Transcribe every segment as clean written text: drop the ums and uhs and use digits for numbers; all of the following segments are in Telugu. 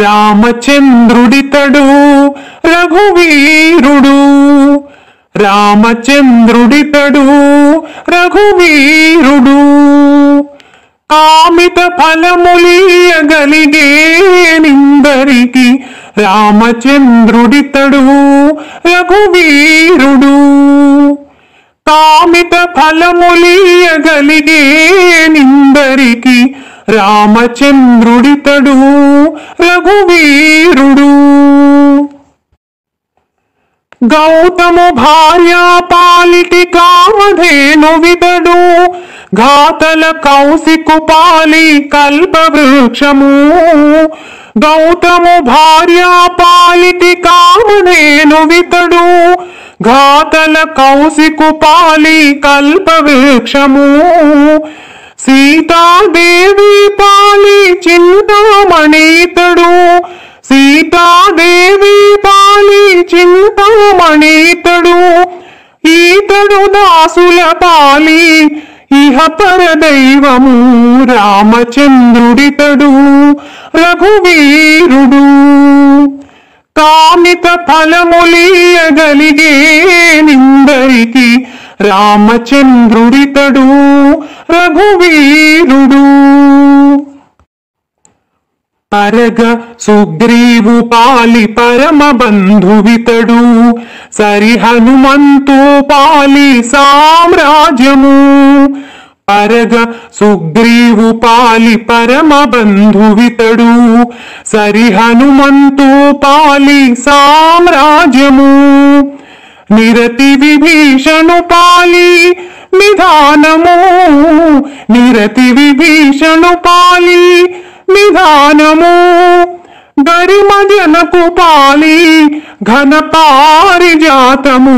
రామచంద్రుడితడు రఘువీరుడు, రామచంద్రుడితడు రఘువీరుడు. కామిత ఫలములియగలిగే నిందరికి రామచంద్రుడితడు రఘువీరుడు. కామిత ఫలములియగలిగే నిందరికి రామచంద్రుడితడు రఘువీరుడు. గౌతము భార్యా పాలిటి కామధేనువితడు, ఘాతల కౌశికు పాలి కల్పవృక్షము. గౌతము భార్యా పాలిటి కామధేనువితడు, ఘాతల కౌశికు పాలి కల్పవృక్షము. సీతాదేవి పాలి చింతామణితడు, సీతాదేవి పాలి చింతామణితడు. ఈతడు దాసుల పాలి ఇహ పరదైవము, రామచంద్రుడితడు రఘువీరుడు. కామిత ఫలములియగలిగే నిందరికి రామచంద్రుడితడు రఘువీరుడు. పరగ సుగ్రీవు పాలి పరమ బంధువితడు, సరి హనుమంతు పాలి సామ్రాజ్యము. పరగ సుగ్రీవు పాలి పరమ బంధువితడు, సరి హనుమంతు పాలి సామ్రాజ్యము. నిరతి విభీషణు పాలి నిధానము, నిరతి విభీషణు పాలి నిధానము. గరిమ జనకు పాలి ఘన పారిజాతము,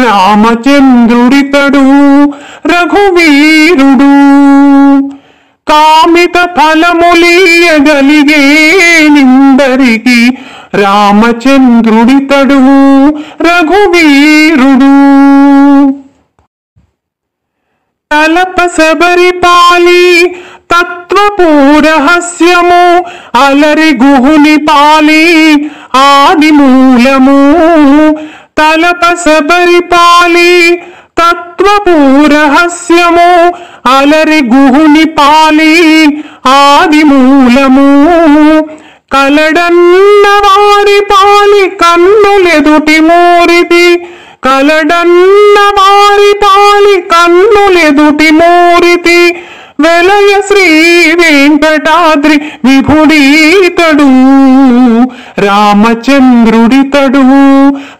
రామచంద్రుడితడు రఘువీరుడు. కామిత ఫలములియగలిగే నిందరికి రామచంద్రుడితడు రఘువీరుడు. తలప శబరి పాలి తత్వపూరహస్యము, అలరి గుహుని పాలి ఆది మూలము. తలప శబరి పాలి తత్వపూరహస్యము, అలరి గుహుని పాలి ఆది మూలము. కలడన్న వారి పాలి కన్నులెదుటి మూరితి, కలడన్న వారి పాలి కన్నులెదుటి మూరితి. వెలయ శ్రీ వెంకటాద్రి విభుడీతడు, రామచంద్రుడితడు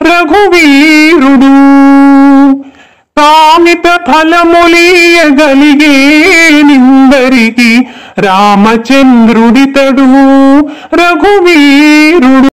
రఘువీరుడు. కామిత ఫలములియగలిగే నిందరికి రామచంద్రుడితడు రఘువీరుడు.